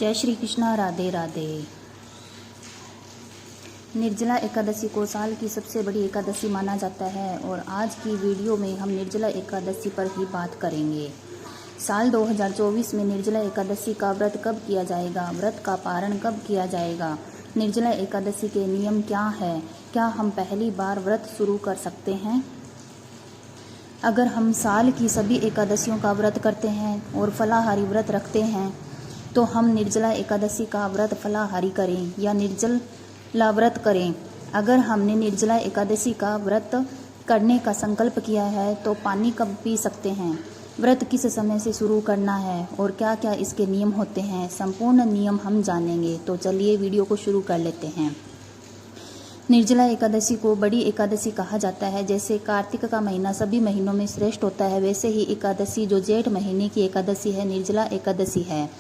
जय श्री कृष्णा, राधे राधे। निर्जला एकादशी को साल की सबसे बड़ी एकादशी माना जाता है और आज की वीडियो में हम निर्जला एकादशी पर ही बात करेंगे। साल 2024 में निर्जला एकादशी का व्रत कब किया जाएगा, व्रत का पारण कब किया जाएगा, निर्जला एकादशी के नियम क्या है, क्या हम पहली बार व्रत शुरू कर सकते हैं? अगर हम साल की सभी एकादशियों का व्रत करते हैं और फलाहारी व्रत रखते हैं तो हम निर्जला एकादशी का व्रत फलाहारी करें या निर्जला व्रत करें। अगर हमने निर्जला एकादशी का व्रत करने का संकल्प किया है तो पानी कब पी सकते हैं, व्रत किस समय से शुरू करना है और क्या क्या इसके नियम होते हैं, संपूर्ण नियम हम जानेंगे। तो चलिए वीडियो को शुरू कर लेते हैं। निर्जला एकादशी को बड़ी एकादशी कहा जाता है। जैसे कार्तिक का महीना सभी महीनों में श्रेष्ठ होता है, वैसे ही एकादशी जो जेठ महीने की एकादशी है निर्जला एकादशी है।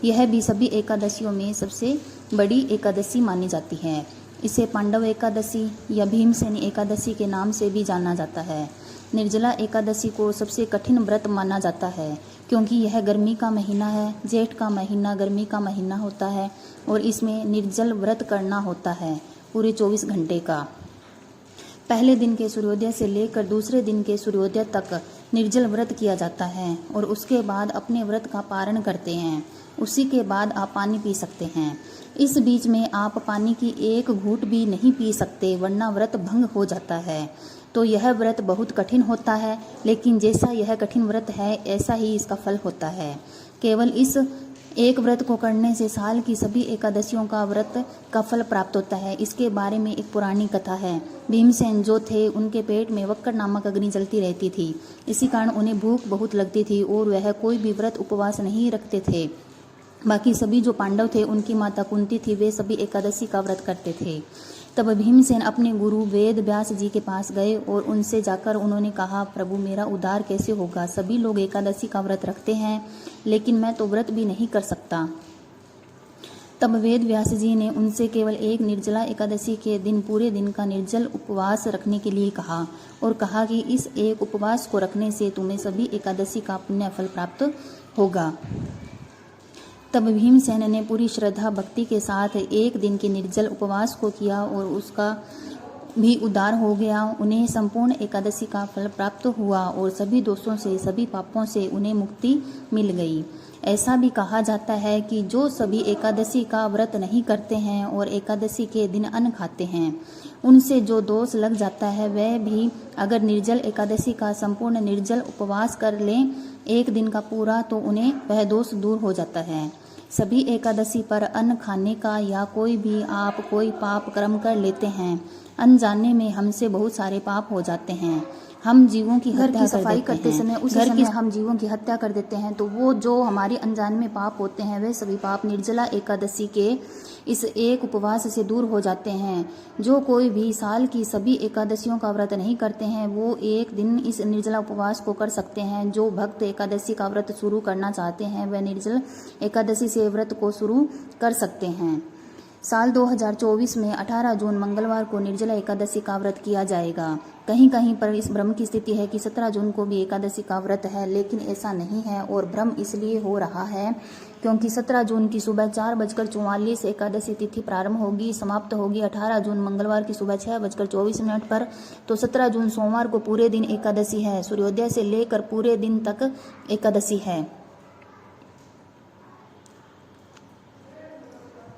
यह भी सभी एकादशियों में सबसे बड़ी एकादशी मानी जाती है। इसे पांडव एकादशी या भीमसेनी एकादशी के नाम से भी जाना जाता है। निर्जला एकादशी को सबसे कठिन व्रत माना जाता है क्योंकि यह गर्मी का महीना है। जेठ का महीना गर्मी का महीना होता है और इसमें निर्जल व्रत करना होता है पूरे 24 घंटे का। पहले दिन के सूर्योदय से लेकर दूसरे दिन के सूर्योदय तक निर्जल व्रत किया जाता है और उसके बाद अपने व्रत का पारण करते हैं। उसी के बाद आप पानी पी सकते हैं। इस बीच में आप पानी की एक घूंट भी नहीं पी सकते वरना व्रत भंग हो जाता है। तो यह व्रत बहुत कठिन होता है, लेकिन जैसा यह कठिन व्रत है ऐसा ही इसका फल होता है। केवल इस एक व्रत को करने से साल की सभी एकादशियों का व्रत का फल प्राप्त होता है। इसके बारे में एक पुरानी कथा है। भीमसेन जो थे उनके पेट में वक्र नामक अग्नि जलती रहती थी। इसी कारण उन्हें भूख बहुत लगती थी और वह कोई भी व्रत उपवास नहीं रखते थे। बाकी सभी जो पांडव थे उनकी माता कुंती थी, वे सभी एकादशी का व्रत करते थे। तब भीमसेन अपने गुरु वेद व्यास जी के पास गए और उनसे जाकर उन्होंने कहा, प्रभु मेरा उद्धार कैसे होगा? सभी लोग एकादशी का व्रत रखते हैं लेकिन मैं तो व्रत भी नहीं कर सकता। तब वेद व्यास जी ने उनसे केवल एक निर्जला एकादशी के दिन पूरे दिन का निर्जल उपवास रखने के लिए कहा और कहा कि इस एक उपवास को रखने से तुम्हें सभी एकादशी का पुण्य फल प्राप्त होगा। तब भीमसेन ने पूरी श्रद्धा भक्ति के साथ एक दिन के निर्जल उपवास को किया और उसका भी उद्धार हो गया। उन्हें संपूर्ण एकादशी का फल प्राप्त हुआ और सभी दोषों से सभी पापों से उन्हें मुक्ति मिल गई। ऐसा भी कहा जाता है कि जो सभी एकादशी का व्रत नहीं करते हैं और एकादशी के दिन अन्न खाते हैं उनसे जो दोष लग जाता है वह भी अगर निर्जल एकादशी का संपूर्ण निर्जल उपवास कर लें एक दिन का पूरा तो उन्हें वह दोष दूर हो जाता है। सभी एकादशी पर अन्न खाने का या कोई भी आप कोई पाप कर्म कर लेते हैं, अनजाने में हमसे बहुत सारे पाप हो जाते हैं। हम जीवों की हत्या सफाई करते समय उस घर की हम जीवों की हत्या कर देते हैं तो वो जो हमारे अनजाने में पाप होते हैं वे सभी पाप निर्जला एकादशी के इस एक उपवास से दूर हो जाते हैं। जो कोई भी साल की सभी एकादशियों का व्रत नहीं करते हैं वो एक दिन इस निर्जला उपवास को कर सकते हैं। जो भक्त एकादशी का व्रत शुरू करना चाहते हैं वह निर्जल एकादशी से व्रत को शुरू कर सकते हैं। साल 2024 में 18 जून मंगलवार को निर्जला एकादशी का व्रत किया जाएगा। कहीं कहीं पर इस भ्रम की स्थिति है कि 17 जून को भी एकादशी का व्रत है, लेकिन ऐसा नहीं है और भ्रम इसलिए हो रहा है क्योंकि 17 जून की सुबह 4:44 एकादशी तिथि प्रारंभ होगी, समाप्त होगी 18 जून मंगलवार की सुबह 6:24 पर। तो 17 जून सोमवार को पूरे दिन एकादशी है, सूर्योदय से लेकर पूरे दिन तक एकादशी है।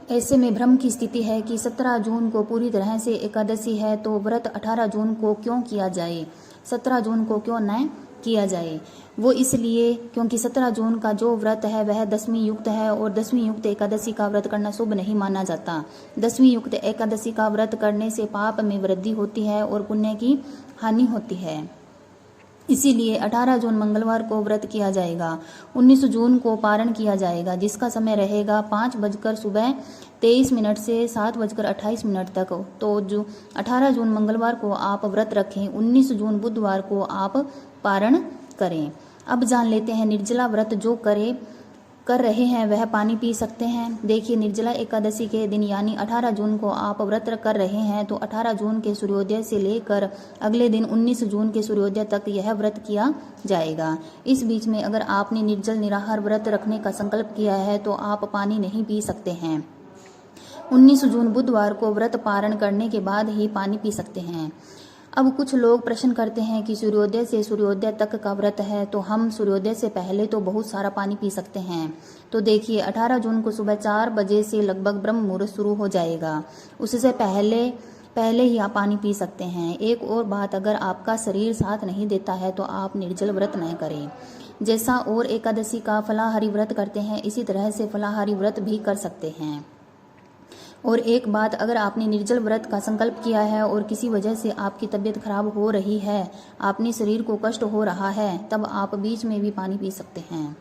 ऐसे में भ्रम की स्थिति है कि 17 जून को पूरी तरह से एकादशी है तो व्रत 18 जून को क्यों किया जाए, 17 जून को क्यों न किया जाए? वो इसलिए क्योंकि 17 जून का जो व्रत है वह दशमी युक्त है और दशमी युक्त एकादशी का व्रत करना शुभ नहीं माना जाता। दशमी युक्त एकादशी का व्रत करने से पाप में वृद्धि होती है और पुण्य की हानि होती है। इसीलिए 18 जून मंगलवार को व्रत किया जाएगा। 19 जून को पारण किया जाएगा जिसका समय रहेगा 5:23 से 7:28 तक। तो जो 18 जून मंगलवार को आप व्रत रखें, 19 जून बुधवार को आप पारण करें। अब जान लेते हैं निर्जला व्रत जो कर रहे हैं वह पानी पी सकते हैं। देखिए, निर्जला एकादशी के दिन यानी 18 जून को आप व्रत कर रहे हैं तो 18 जून के सूर्योदय से लेकर अगले दिन 19 जून के सूर्योदय तक यह व्रत किया जाएगा। इस बीच में अगर आपने निर्जल निराहार व्रत रखने का संकल्प किया है तो आप पानी नहीं पी सकते हैं। 19 जून बुधवार को व्रत पारण करने के बाद ही पानी पी सकते हैं। अब कुछ लोग प्रश्न करते हैं कि सूर्योदय से सूर्योदय तक का व्रत है तो हम सूर्योदय से पहले तो बहुत सारा पानी पी सकते हैं। तो देखिए, 18 जून को सुबह 4 बजे से लगभग ब्रह्म मुहूर्त शुरू हो जाएगा, उससे पहले ही आप पानी पी सकते हैं। एक और बात, अगर आपका शरीर साथ नहीं देता है तो आप निर्जल व्रत न करें। जैसा और एकादशी का फलाहारी व्रत करते हैं इसी तरह से फलाहारी व्रत भी कर सकते हैं। और एक बात, अगर आपने निर्जल व्रत का संकल्प किया है और किसी वजह से आपकी तबीयत खराब हो रही है, अपने शरीर को कष्ट हो रहा है, तब आप बीच में भी पानी पी सकते हैं।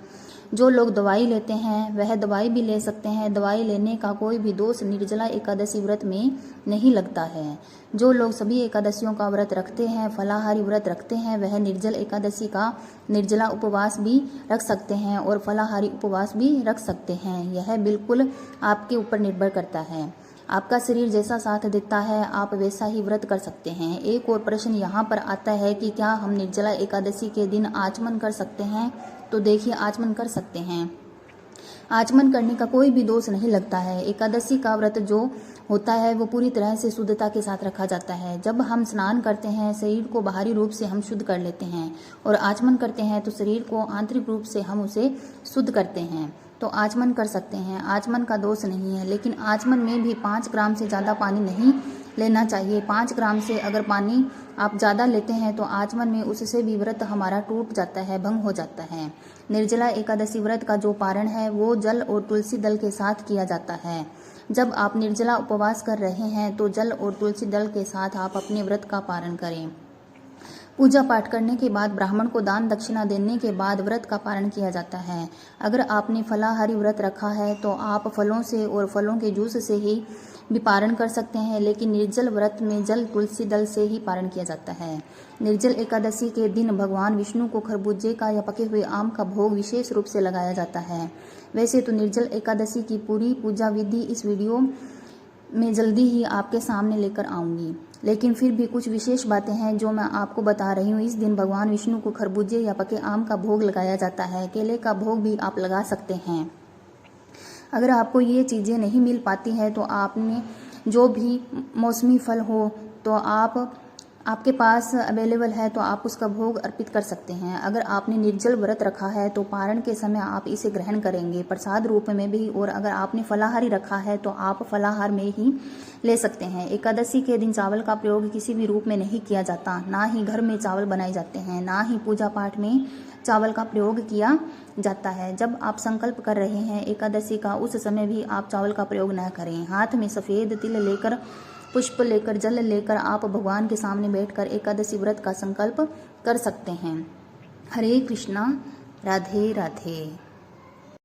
जो लोग दवाई लेते हैं वह दवाई भी ले सकते हैं। दवाई लेने का कोई भी दोष निर्जला एकादशी व्रत में नहीं लगता है। जो लोग सभी एकादशियों का व्रत रखते हैं, फलाहारी व्रत रखते हैं, वह निर्जल एकादशी का निर्जला उपवास भी रख सकते हैं और फलाहारी उपवास भी रख सकते हैं। यह बिल्कुल आपके ऊपर निर्भर करता है। आपका शरीर जैसा साथ देता है आप वैसा ही व्रत कर सकते हैं। एक और प्रश्न यहाँ पर आता है कि क्या हम निर्जला एकादशी के दिन आचमन कर सकते हैं? तो देखिए, आचमन कर सकते हैं। आचमन करने का कोई भी दोष नहीं लगता है। एकादशी का व्रत जो होता है वो पूरी तरह से शुद्धता के साथ रखा जाता है। जब हम स्नान करते हैं शरीर को बाहरी रूप से हम शुद्ध कर लेते हैं और आचमन करते हैं तो शरीर को आंतरिक रूप से हम उसे शुद्ध करते हैं। तो आचमन कर सकते हैं, आचमन का दोष नहीं है। लेकिन आचमन में भी 5 ग्राम से ज़्यादा पानी नहीं लेना चाहिए। 5 ग्राम से अगर पानी आप ज़्यादा लेते हैं तो आचमन में उससे भी व्रत हमारा टूट जाता है, भंग हो जाता है। निर्जला एकादशी व्रत का जो पारण है वो जल और तुलसी दल के साथ किया जाता है। जब आप निर्जला उपवास कर रहे हैं तो जल और तुलसी दल के साथ आप अपने व्रत का पारण करें। पूजा पाठ करने के बाद ब्राह्मण को दान दक्षिणा देने के बाद व्रत का पारण किया जाता है। अगर आपने फलाहारी व्रत रखा है तो आप फलों से और फलों के जूस से ही भी पारण कर सकते हैं, लेकिन निर्जल व्रत में जल तुलसी दल से ही पारण किया जाता है। निर्जल एकादशी के दिन भगवान विष्णु को खरबूजे का या पके हुए आम का भोग विशेष रूप से लगाया जाता है। वैसे तो निर्जल एकादशी की पूरी पूजा विधि इस वीडियो में जल्दी ही आपके सामने लेकर आऊंगी, लेकिन फिर भी कुछ विशेष बातें हैं जो मैं आपको बता रही हूँ। इस दिन भगवान विष्णु को खरबूजे या पके आम का भोग लगाया जाता है। केले का भोग भी आप लगा सकते हैं। अगर आपको ये चीज़ें नहीं मिल पाती है तो आपने जो भी मौसमी फल हो तो आपके पास अवेलेबल है तो आप उसका भोग अर्पित कर सकते हैं। अगर आपने निर्जल व्रत रखा है तो पारण के समय आप इसे ग्रहण करेंगे प्रसाद रूप में भी, और अगर आपने फलाहारी रखा है तो आप फलाहार में ही ले सकते हैं। एकादशी के दिन चावल का प्रयोग किसी भी रूप में नहीं किया जाता, ना ही घर में चावल बनाए जाते हैं, ना ही पूजा पाठ में चावल का प्रयोग किया जाता है। जब आप संकल्प कर रहे हैं एकादशी का उस समय भी आप चावल का प्रयोग न करें। हाथ में सफ़ेद तिल लेकर, पुष्प लेकर, जल लेकर आप भगवान के सामने बैठकर एकादशी व्रत का संकल्प कर सकते हैं। हरे कृष्णा, राधे राधे।